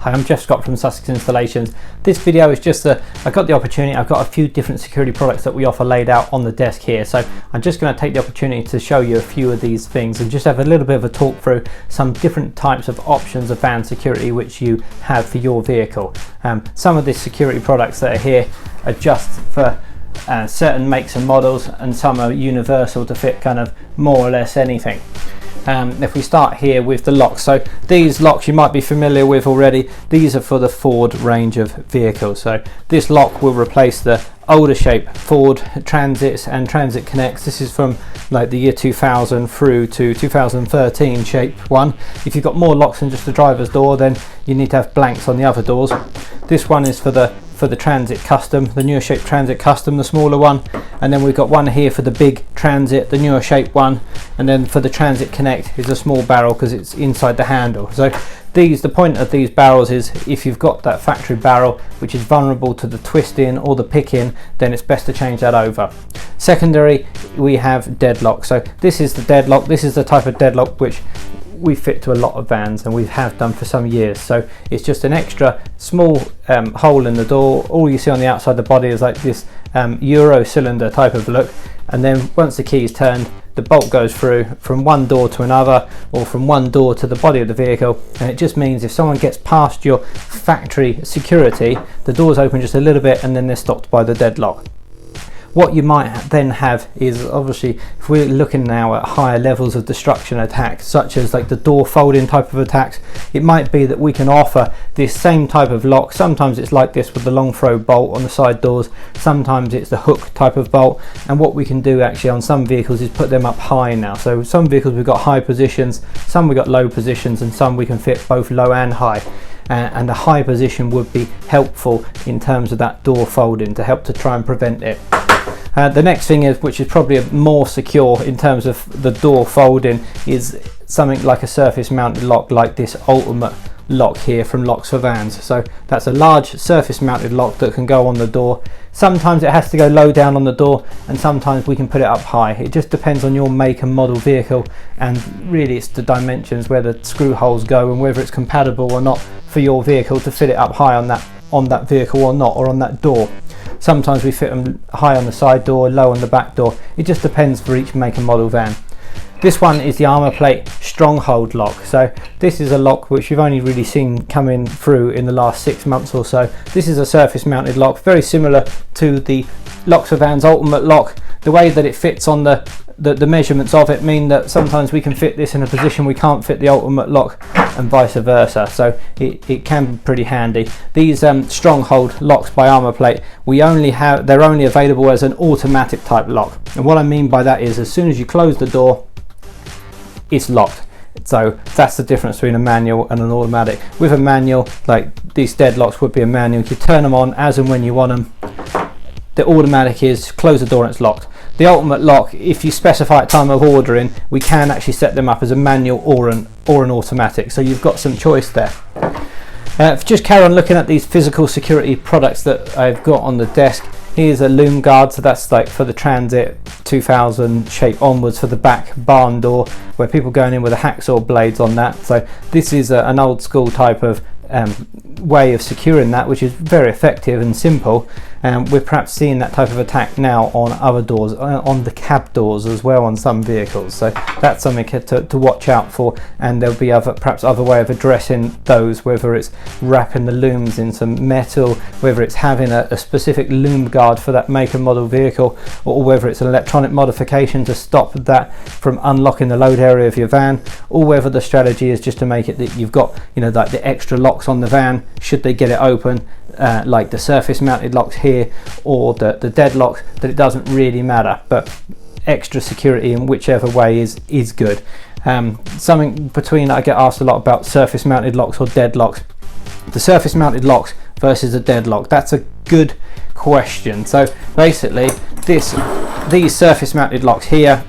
Hi, I'm Jeff Scott from Sussex Installations. This video is just I've got a few different security products that we offer laid out on the desk here. So I'm just going to take the opportunity to show you a few of these things and just have a little bit of a talk through some different types of options of van security which you have for your vehicle. Some of these security products that are here are just for certain makes and models, and some are universal to fit kind of more or less anything. If we start here with the locks, so these locks you might be familiar with already. These are for the Ford range of vehicles. So this lock will replace the older shape Ford Transits and Transit Connects. This is from like the year 2000 through to 2013 shape one. If you've got more locks than just the driver's door, then you need to have blanks on the other doors. This one is for the Transit Custom, the newer shape Transit Custom, the smaller one, and then we've got one here for the big Transit, the newer shape one, and then for the Transit Connect is a small barrel because it's inside the handle. So the point of these barrels is if you've got that factory barrel which is vulnerable to the twisting or the picking, then it's best to change that over. Secondary, we have deadlock. So this is the deadlock. This is the type of deadlock which we fit to a lot of vans and we have done for some years. So it's just an extra small hole in the door. All you see on the outside of the body is like this Euro cylinder type of look, and then once the key is turned, the bolt goes through from one door to another or from one door to the body of the vehicle, and it just means if someone gets past your factory security, the doors open just a little bit and then they're stopped by the deadlock. What you might then have is, obviously, if we're looking now at higher levels of destruction attacks, such as like the door folding type of attacks, it might be that we can offer this same type of lock. Sometimes it's like this with the long throw bolt on the side doors, sometimes it's the hook type of bolt, and what we can do actually on some vehicles is put them up high now. So some vehicles we've got high positions, some we've got low positions, and some we can fit both low and high. And a high position would be helpful in terms of that door folding to help to try and prevent it. The next thing is, which is probably more secure in terms of the door folding, is something like a surface mounted lock like this Ultimate lock here from Locks for Vans. So that's a large surface mounted lock that can go on the door. Sometimes it has to go low down on the door and sometimes we can put it up high. It just depends on your make and model vehicle, and really it's the dimensions where the screw holes go and whether it's compatible or not for your vehicle to fit it up high on that vehicle or not, or on that door. Sometimes we fit them high on the side door, low on the back door. It just depends for each make and model van. This one is the Armour Plate Stronghold lock. So this is a lock which you've only really seen coming through in the last 6 months or so. This is a surface mounted lock, very similar to the Locks for Vans Ultimate lock. The way that it fits on the measurements of it mean that sometimes we can fit this in a position we can't fit the Ultimate lock, and vice versa. So it can be pretty handy. These Stronghold locks by Armour Plate, they're only available as an automatic type lock. And what I mean by that is, as soon as you close the door, it's locked. So that's the difference between a manual and an automatic. With a manual, like these deadlocks would be a manual, you turn them on as and when you want them. The automatic is close the door and it's locked. The Ultimate lock, if you specify at time of ordering, we can actually set them up as a manual or an automatic, so you've got some choice there. Just carry on looking at these physical security products that I've got on the desk. Here's a Loom guard, so that's like for the Transit 2000 shape onwards for the back barn door, where people going in with a hacksaw blades on that. So this is an old school type of way of securing that, which is very effective and simple. We're perhaps seeing that type of attack now on other doors, on the cab doors as well on some vehicles. So that's something to watch out for, and there'll be perhaps other way of addressing those, whether it's wrapping the looms in some metal, whether it's having a specific loom guard for that make and model vehicle, or whether it's an electronic modification to stop that from unlocking the load area of your van, or whether the strategy is just to make it that you've got, like the extra locks on the van should they get it open, like the surface mounted locks here or the deadlocks, that it doesn't really matter, but extra security in whichever way is good. Something between, I get asked a lot about surface mounted locks or deadlocks. The surface mounted locks versus the deadlock, that's a good question. So basically these surface mounted locks here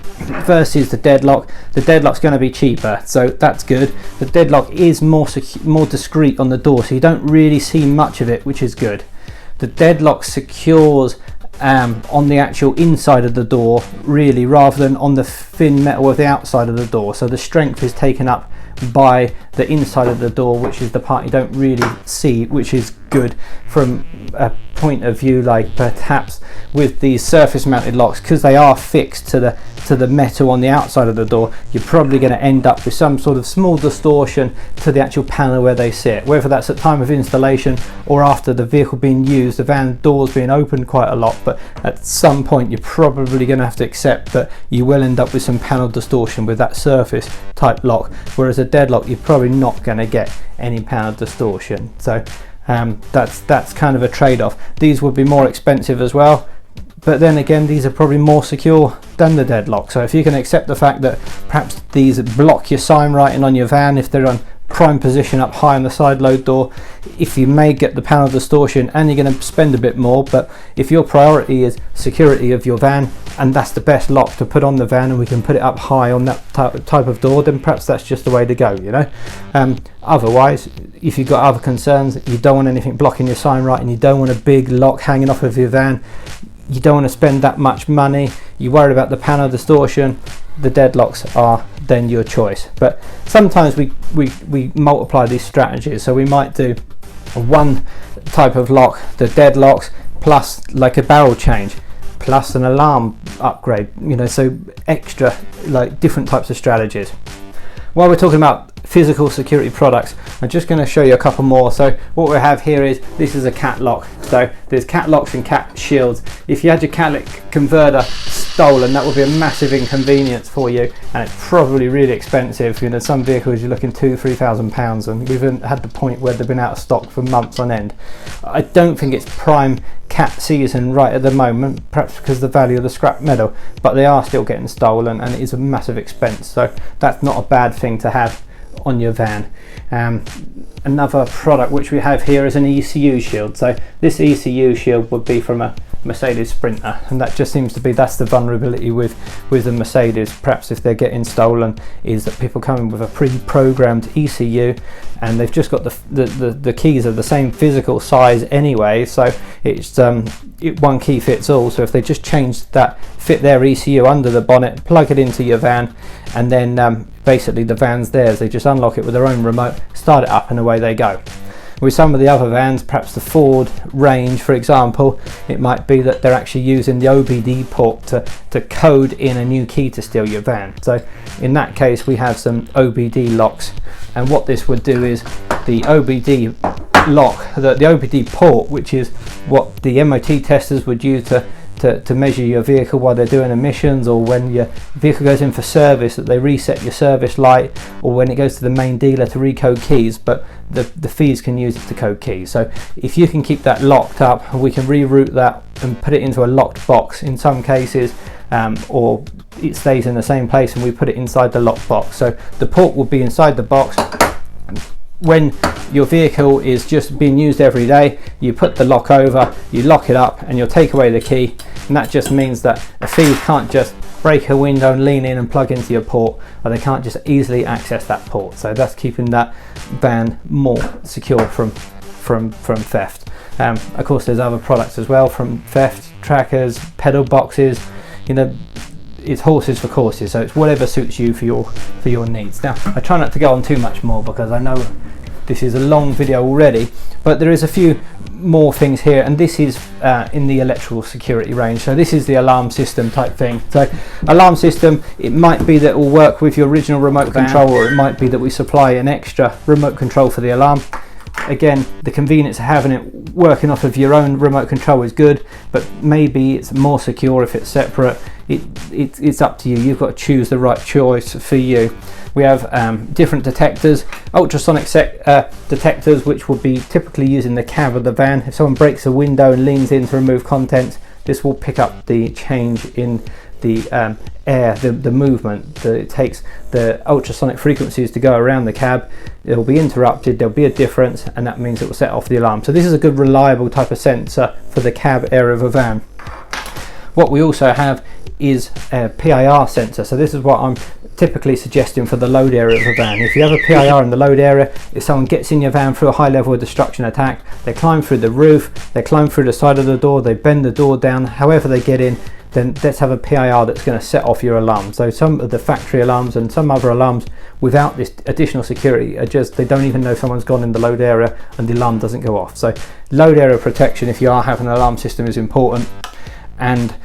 versus the deadlock's going to be cheaper, so that's good. The deadlock is more discreet on the door, so you don't really see much of it, which is good. The deadlock secures on the actual inside of the door really, rather than on the thin metal of the outside of the door, so the strength is taken up by the inside of the door, which is the part you don't really see, which is good from a point of view like perhaps with these surface mounted locks, because they are fixed to the metal on the outside of the door. You're probably going to end up with some sort of small distortion to the actual panel where they sit, whether that's at time of installation or after the vehicle being used, the van doors being opened quite a lot. But at some point you're probably going to have to accept that you will end up with some panel distortion with that surface type lock, whereas a deadlock you're probably not going to get any panel distortion. So that's kind of a trade-off. These would be more expensive as well, but then again these are probably more secure than the deadlock. So if you can accept the fact that perhaps these block your sign writing on your van if they're on prime position up high on the side load door, if you may get the panel distortion and you're going to spend a bit more, but if your priority is security of your van and that's the best lock to put on the van and we can put it up high on that type of door, then perhaps that's just the way to go, you know. Otherwise, if you've got other concerns, you don't want anything blocking your sign writing, you don't want a big lock hanging off of your van, you don't want to spend that much money, you're worried about the panel distortion, the deadlocks are then your choice. But sometimes we multiply these strategies, so we might do one type of lock, the deadlocks, plus like a barrel change, plus an alarm upgrade, you know, so extra like different types of strategies. While we're talking about physical security products, I'm just going to show you a couple more. So what we have here is, this is a cat lock. So there's cat locks and cat shields. If you had your catalytic converter stolen, that would be a massive inconvenience for you, and it's probably really expensive. You know, some vehicles you're looking £2,000-3,000, and we've had the point where they've been out of stock for months on end. I don't think it's prime cat season right at the moment, perhaps because of the value of the scrap metal, but they are still getting stolen and it is a massive expense, so that's not a bad thing to have on your van. Another product which we have here is an ECU shield. So this ECU shield would be from a Mercedes Sprinter, and that just seems to be, that's the vulnerability with the Mercedes, perhaps if they're getting stolen, is that people come in with a pre-programmed ECU and they've just got the keys are the same physical size anyway, so it's one key fits all. So if they just change that, fit their ECU under the bonnet, plug it into your van, and then basically the van's theirs. They just unlock it with their own remote, start it up, and away they go. With some of the other vans, perhaps the Ford range for example, it might be that they're actually using the OBD port to code in a new key to steal your van. So in that case we have some OBD locks, and what this would do is the OBD lock, the OBD port, which is what the MOT testers would use to measure your vehicle while they're doing emissions, or when your vehicle goes in for service, that they reset your service light, or when it goes to the main dealer to recode keys, but the fees can use it to code keys. So if you can keep that locked up, we can reroute that and put it into a locked box in some cases, or it stays in the same place and we put it inside the locked box. So the port will be inside the box. When your vehicle is just being used every day, you put the lock over, you lock it up, and you'll take away the key, and that just means that a thief can't just break a window and lean in and plug into your port, or they can't just easily access that port. So that's keeping that van more secure from theft. Of course there's other products as well from theft, trackers, pedal boxes, you know, it's horses for courses, so it's whatever suits you for your needs. Now I try not to go on too much more because I know this is a long video already, but there is a few more things here, and this is in the electrical security range. So this is the alarm system type thing. So alarm system, it might be that it will work with your original remote control, or it might be that we supply an extra remote control for the alarm. Again, the convenience of having it working off of your own remote control is good, but maybe it's more secure if it's separate. It's up to you. You've got to choose the right choice for you. We have different detectors, ultrasonic detectors, which will be typically used in the cab of the van. If someone breaks a window and leans in to remove contents, this will pick up the change in the air, the movement. It takes the ultrasonic frequencies to go around the cab. It will be interrupted, there'll be a difference, and that means it will set off the alarm. So this is a good reliable type of sensor for the cab area of a van. What we also have is a PIR sensor. So this is what I'm typically suggesting for the load area of a van. If you have a PIR in the load area, if someone gets in your van through a high level of destruction attack, they climb through the roof, they climb through the side of the door, they bend the door down, however they get in, then let's have a PIR that's going to set off your alarm. So some of the factory alarms and some other alarms without this additional security are just, they don't even know someone's gone in the load area and the alarm doesn't go off. So load area protection, if you are having an alarm system, is important. And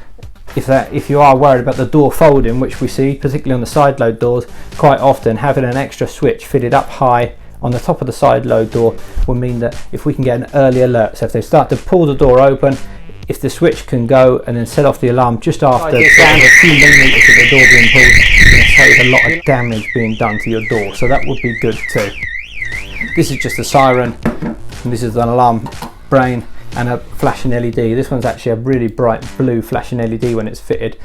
if you are worried about the door folding, which we see particularly on the side load doors quite often, having an extra switch fitted up high on the top of the side load door will mean that if we can get an early alert, so if they start to pull the door open, if the switch can go and then set off the alarm just after a few millimeters of the door being pulled, it's going to save a lot of damage being done to your door, so that would be good too. This is just a siren, and this is an alarm brain and a flashing LED. This one's actually a really bright blue flashing LED when it's fitted.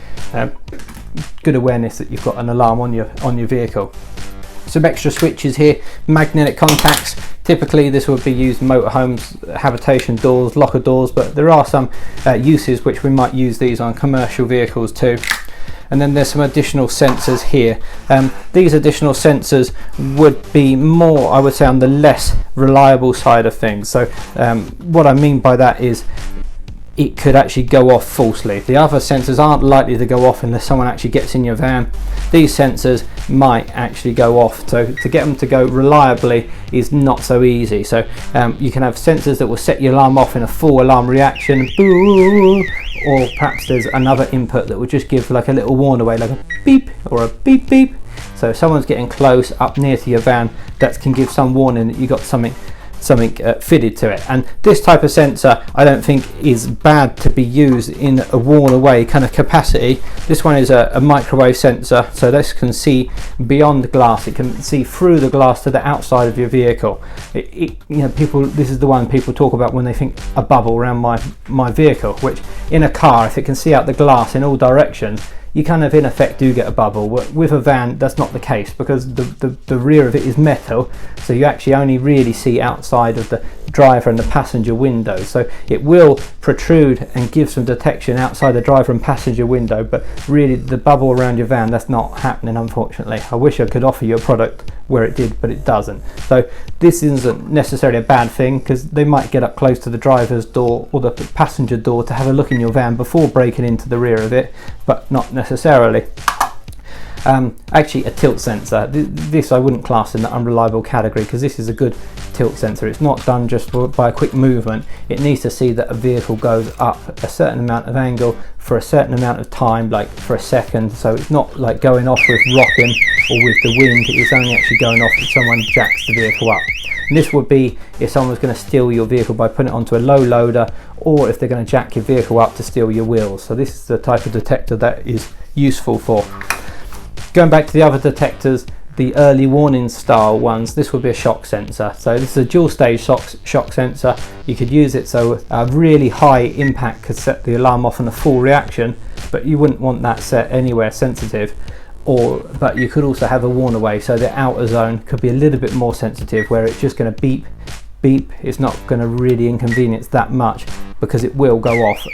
Good awareness that you've got an alarm on your vehicle. Some extra switches here, magnetic contacts. Typically this would be used in motorhomes, habitation doors, locker doors, but there are some uses which we might use these on commercial vehicles too. And then there's some additional sensors here. These additional sensors would be more, I would say, on the less reliable side of things. So what I mean by that is it could actually go off falsely. The other sensors aren't likely to go off unless someone actually gets in your van. These sensors might actually go off, so to get them to go reliably is not so easy. So you can have sensors that will set your alarm off in a full alarm reaction, or perhaps there's another input that will just give like a little warn away, like a beep or a beep beep. So if someone's getting close up near to your van, that can give some warning that you got something fitted to it. And this type of sensor I don't think is bad to be used in a worn away kind of capacity. This one is a microwave sensor, so this can see beyond the glass. It can see through the glass to the outside of your vehicle. You know, this is the one people talk about when they think a bubble around my vehicle, which in a car, if it can see out the glass in all directions, you kind of in effect do get a bubble. With a van that's not the case, because the rear of it is metal, so you actually only really see outside of the driver and the passenger window. So it will protrude and give some detection outside the driver and passenger window, but really the bubble around your van, that's not happening, unfortunately. I wish I could offer you a product where it did, but it doesn't. So this isn't necessarily a bad thing, because they might get up close to the driver's door or the passenger door to have a look in your van before breaking into the rear of it, but not necessarily. Actually, a tilt sensor. This I wouldn't class in the unreliable category, because this is a good tilt sensor. It's not done just by a quick movement. It needs to see that a vehicle goes up a certain amount of angle for a certain amount of time, like for a second. So it's not like going off with rocking or with the wind. It's only actually going off if someone jacks the vehicle up. And this would be if someone's going to steal your vehicle by putting it onto a low loader, or if they're going to jack your vehicle up to steal your wheels. So this is the type of detector that is useful for. Going back to the other detectors, the early warning style ones, this would be a shock sensor. So this is a dual stage shock sensor. You could use it so a really high impact could set the alarm off on a full reaction, but you wouldn't want that set anywhere sensitive. But you could also have a warn away, so the outer zone could be a little bit more sensitive, where it's just going to beep beep. It's not going to really inconvenience that much, because it will go off.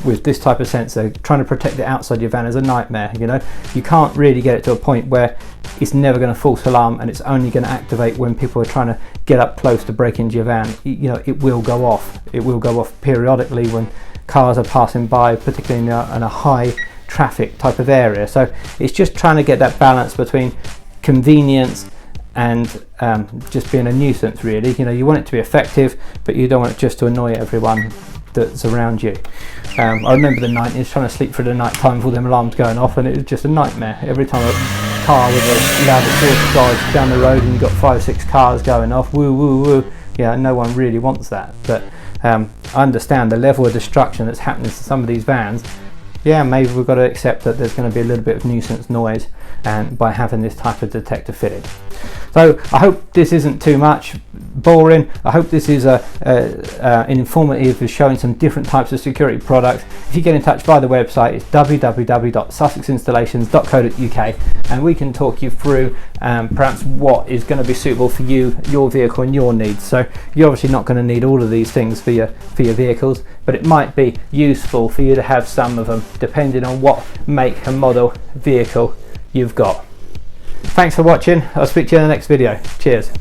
With this type of sensor, trying to protect the outside of your van is a nightmare. You know, you can't really get it to a point where it's never going to false alarm, and it's only going to activate when people are trying to get up close to break into your van. You know, it will go off. It will go off periodically when cars are passing by, particularly in a high traffic type of area. So it's just trying to get that balance between convenience and just being a nuisance, really. You know, you want it to be effective, but you don't want it just to annoy everyone that's around you. I remember the 90s trying to sleep through the night time with all them alarms going off, and it was just a nightmare. Every time a car with a loud exhaust drives down the road and you've got 5 or 6 cars going off, woo woo woo, yeah, no one really wants that. But I understand the level of destruction that's happening to some of these vans. Yeah, maybe we've got to accept that there's going to be a little bit of nuisance noise, and by having this type of detector fitted. So I hope this isn't too much boring. I hope this is an informative of showing some different types of security products. If you get in touch via the website, it's www.sussexinstallations.co.uk, and we can talk you through perhaps what is going to be suitable for you, your vehicle and your needs. So you're obviously not going to need all of these things for your vehicles, but it might be useful for you to have some of them, depending on what make and model vehicle you've got. Thanks for watching. I'll speak to you in the next video. Cheers.